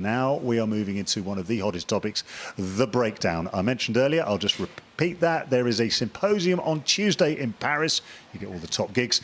Now we are moving into one of the hottest topics, the breakdown. I mentioned earlier, I'll just repeat that. There is a symposium on Tuesday in Paris. You get all the top gigs,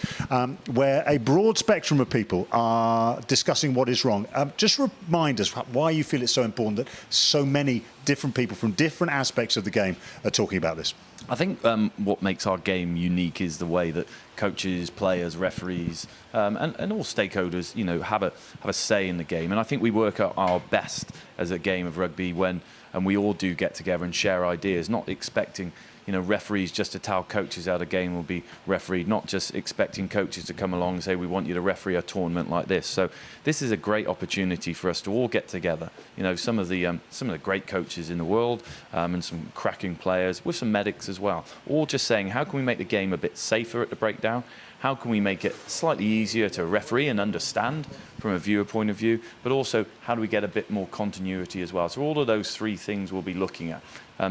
where a broad spectrum of people are discussing what is wrong. Just remind us why you feel it's so important that so many different people from different aspects of the game are talking about this. I think what makes our game unique is the way that coaches, players, referees, and all stakeholders, have a say in the game. And I think we work at our best as a game of rugby when we all do get together and share ideas, not expecting referees just to tell coaches how the game will be refereed, not just expecting coaches to come along and say, we want you to referee a tournament like this. So this is a great opportunity for us to all get together. Some of the great coaches in the world and some cracking players with some medics as well, all just saying, how can we make the game a bit safer at the breakdown? How can we make it slightly easier to referee and understand from a viewer point of view, but also how do we get a bit more continuity as well? So all of those three things we'll be looking at,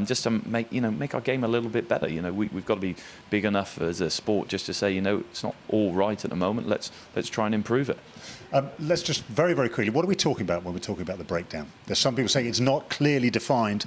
just to make our game a little bit better. We've got to be big enough as a sport just to say, it's not all right at the moment. Let's try and improve it. Let's just very, very quickly, what are we talking about when we're talking about the breakdown? There's some people saying it's not clearly defined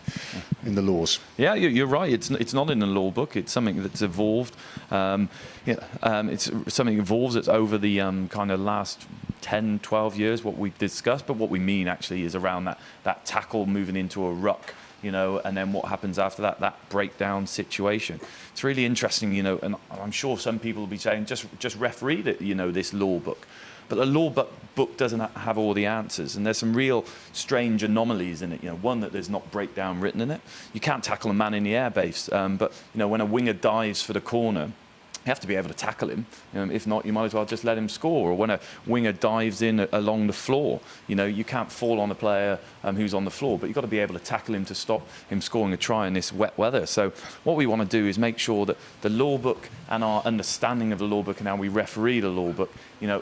in the laws. Yeah, you're right. It's not in the law book. It's something that's evolved. It's something that evolves. It's over the kind of last 10, 12 years, what we've discussed. But what we mean actually is around that tackle moving into a ruck, and then what happens after that breakdown situation. It's really interesting, and I'm sure some people will be saying, just referee this law book. But the law book doesn't have all the answers, and there's some real strange anomalies in it. One, that there's not breakdown written in it. You can't tackle a man in the airbase, but when a winger dives for the corner, you have to be able to tackle him. If not, you might as well just let him score. Or when a winger dives in along the floor, you can't fall on a player who's on the floor, but you've got to be able to tackle him to stop him scoring a try in this wet weather. So what we want to do is make sure that the law book and our understanding of the law book and how we referee the law book,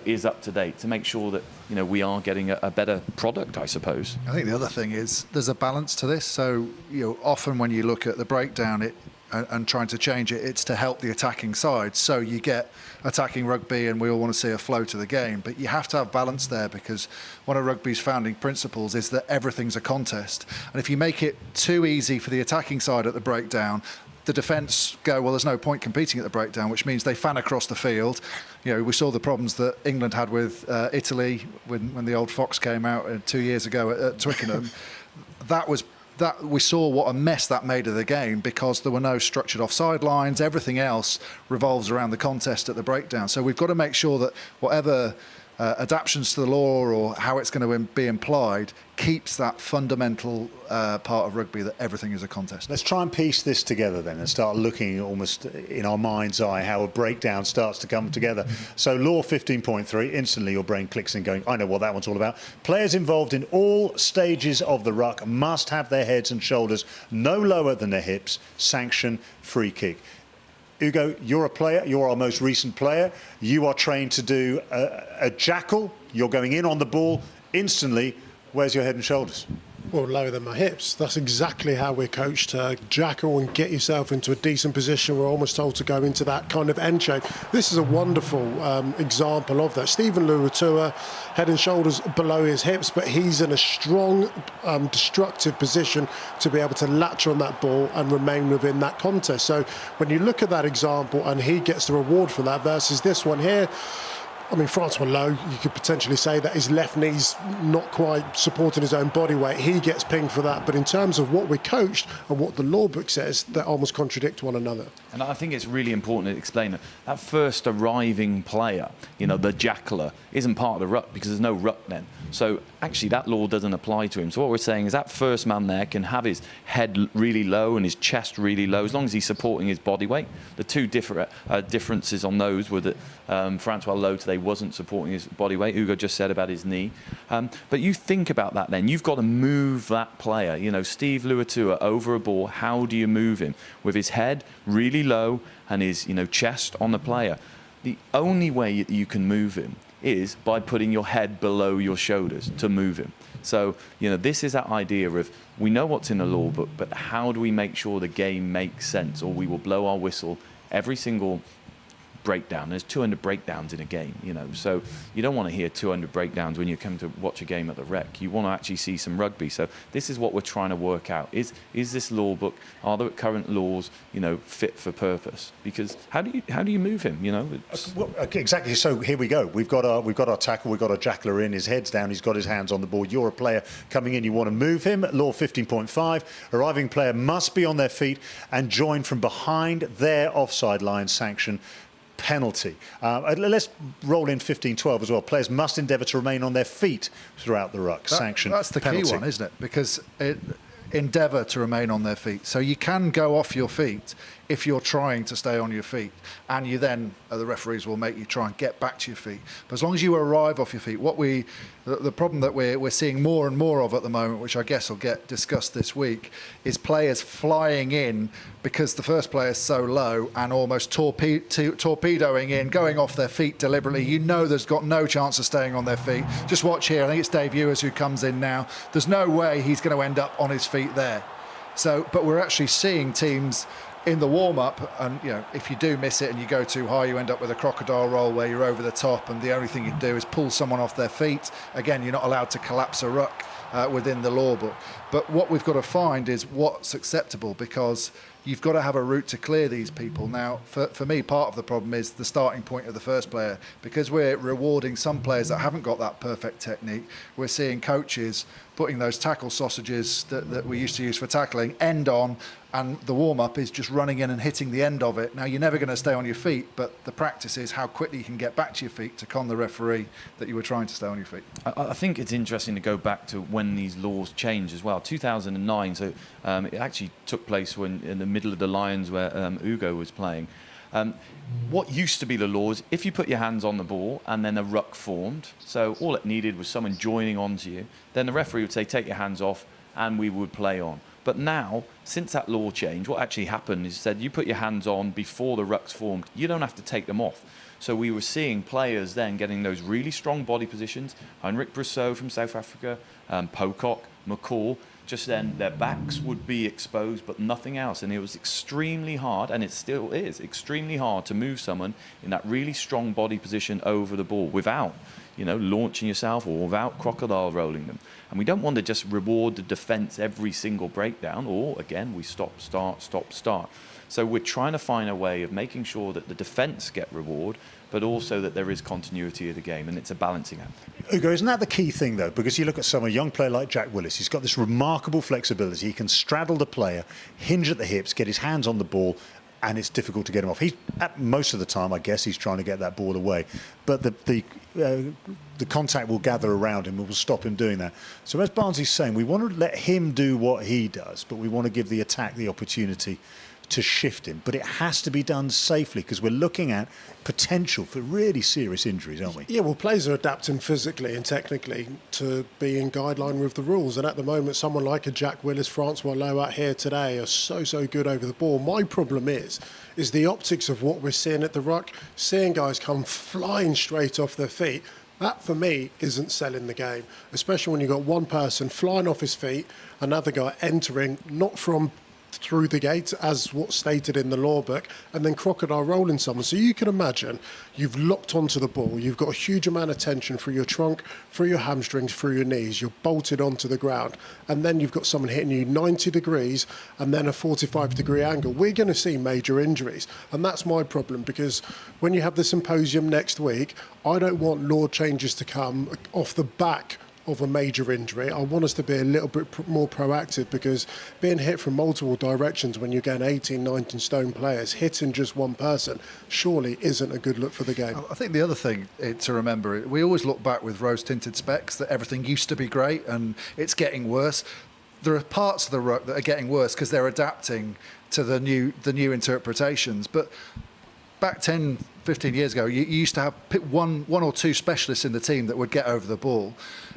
is up to date, to make sure that we are getting a better product, I suppose. I think the other thing is there's a balance to this. So often when you look at the breakdown, and trying to change it, it's to help the attacking side. So you get attacking rugby, and we all want to see a flow to the game. But you have to have balance there, because one of rugby's founding principles is that everything's a contest. And if you make it too easy for the attacking side at the breakdown, the defence go, well, there's no point competing at the breakdown, which means they fan across the field. We saw the problems that England had with Italy when the old Fox came out 2 years ago at Twickenham. That we saw what a mess that made of the game, because there were no structured offside lines. Everything else revolves around the contest at the breakdown. So we've got to make sure that whatever adaptations to the law or how it's going to be implied keeps that fundamental part of rugby, that everything is a contest. Let's try and piece this together then and start looking almost in our mind's eye how a breakdown starts to come together. So law 15.3, instantly your brain clicks in going, I know what that one's all about. Players involved in all stages of the ruck must have their heads and shoulders no lower than their hips. Sanction, free kick. Ugo, you're a player, you're our most recent player. You are trained to do a jackal. You're going in on the ball instantly. Where's your head and shoulders? Well, lower than my hips. That's exactly how we're coached to jackal and get yourself into a decent position. We're almost told to go into that kind of end shape. This is a wonderful example of that. Stephen Luatua, head and shoulders below his hips, but he's in a strong, destructive position to be able to latch on that ball and remain within that contest. So when you look at that example, and he gets the reward for that versus this one here, I mean, Francois Lowe, you could potentially say that his left knee's not quite supporting his own body weight. He gets pinged for that. But in terms of what we're coached and what the law book says, they almost contradict one another. And I think it's really important to explain that first arriving player, the Jackler, isn't part of the ruck, because there's no ruck then. So actually that law doesn't apply to him. So what we're saying is that first man there can have his head really low and his chest really low, as long as he's supporting his body weight. The two differences on those were that Francois Lowe today wasn't supporting his body weight. Hugo just said about his knee. But you think about that then. You've got to move that player. Steve Luatua over a ball, how do you move him? With his head really low and his chest on the player. The only way that you can move him is by putting your head below your shoulders to move him. So, this is that idea of, we know what's in the law book, but how do we make sure the game makes sense, or we will blow our whistle every single breakdown. There's 200 breakdowns in a game, so you don't want to hear 200 breakdowns when you come to watch a game at the Rec. You want to actually see some rugby. So this is what we're trying to work out. Is this law book, are the current laws, fit for purpose? Because how do you move him, Well, exactly. So here we go. We've got our tackle. We've got our Jackler in. His head's down. He's got his hands on the ball. You're a player coming in. You want to move him. Law 15.5. Arriving player must be on their feet and join from behind their offside line sanction. Penalty. Let's roll in 15.12 as well. Players must endeavour to remain on their feet throughout the ruck. Sanction. That's the penalty. key one, isn't it? Because endeavour to remain on their feet. So you can go off your feet if you're trying to stay on your feet, and you then the referees will make you try and get back to your feet. But as long as you arrive off your feet, the problem that we're seeing more and more of at the moment, which I guess will get discussed this week, is players flying in because the first player is so low and almost torpedoing in, going off their feet deliberately. There's got no chance of staying on their feet. Just watch here. I think it's Dave Ewers who comes in now. There's no way he's going to end up on his feet there. So, but we're actually seeing teams in the warm-up, and if you do miss it and you go too high, you end up with a crocodile roll where you're over the top, and the only thing you do is pull someone off their feet. Again, you're not allowed to collapse a ruck within the law book. But what we've got to find is what's acceptable, because you've got to have a route to clear these people. Now, for me, part of the problem is the starting point of the first player. Because we're rewarding some players that haven't got that perfect technique, we're seeing coaches putting those tackle sausages that we used to use for tackling end on, and the warm-up is just running in and hitting the end of it. Now, you're never going to stay on your feet, but the practice is how quickly you can get back to your feet to con the referee that you were trying to stay on your feet. I think it's interesting to go back to when these laws changed as well. 2009, so it actually took place when in the middle of the Lions where Ugo was playing. What used to be the law is if you put your hands on the ball and then a ruck formed, so all it needed was someone joining onto you, then the referee would say, take your hands off, and we would play on. But now, since that law change, what actually happened is said you put your hands on before the ruck's formed. You don't have to take them off. So we were seeing players then getting those really strong body positions. Heinrich Brousseau from South Africa, Pocock, McCall, just then their backs would be exposed, but nothing else. And it was extremely hard, and it still is extremely hard to move someone in that really strong body position over the ball without, launching yourself or without crocodile rolling them. And we don't want to just reward the defence every single breakdown, or again, we stop, start, stop, start. So we're trying to find a way of making sure that the defence get reward, but also that there is continuity of the game, and it's a balancing act. Ugo, isn't that the key thing, though? Because you look at a young player like Jack Willis, he's got this remarkable flexibility. He can straddle the player, hinge at the hips, get his hands on the ball, and it's difficult to get him off. Most of the time, I guess, he's trying to get that ball away. But the contact will gather around him and will stop him doing that. So as Barnsley's saying, we want to let him do what he does, but we want to give the attack the opportunity to shift him. But it has to be done safely, because we're looking at potential for really serious injuries, aren't we? Yeah, well, players are adapting physically and technically to be in guideline with the rules. And at the moment, someone like a Jack Willis, Francois Lowe out here today are so good over the ball. My problem is the optics of what we're seeing at the ruck, seeing guys come flying straight off their feet. That, for me, isn't selling the game, especially when you've got one person flying off his feet, another guy entering, not from through the gate, as what's stated in the law book, and then crocodile rolling someone. So you can imagine you've locked onto the ball, you've got a huge amount of tension through your trunk, through your hamstrings, through your knees, you're bolted onto the ground, and then you've got someone hitting you 90 degrees and then a 45-degree angle. We're going to see major injuries, and that's my problem, because when you have the symposium next week, I don't want law changes to come off the back of a major injury. I want us to be a little bit more proactive, because being hit from multiple directions when you're getting 18, 19 stone players, hitting just one person, surely isn't a good look for the game. I think the other thing to remember, we always look back with rose-tinted specs that everything used to be great and it's getting worse. There are parts of the ruck that are getting worse because they're adapting to the new interpretations. But back 10, 15 years ago, you used to have one or two specialists in the team that would get over the ball.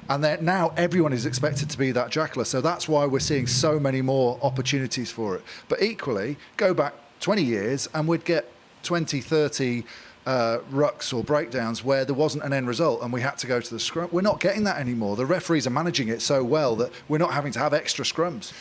And then now everyone is expected to be that Jackler. So that's why we're seeing so many more opportunities for it. But equally, go back 20 years and we'd get 20, 30 rucks or breakdowns where there wasn't an end result and we had to go to the scrum. We're not getting that anymore. The referees are managing it so well that we're not having to have extra scrums.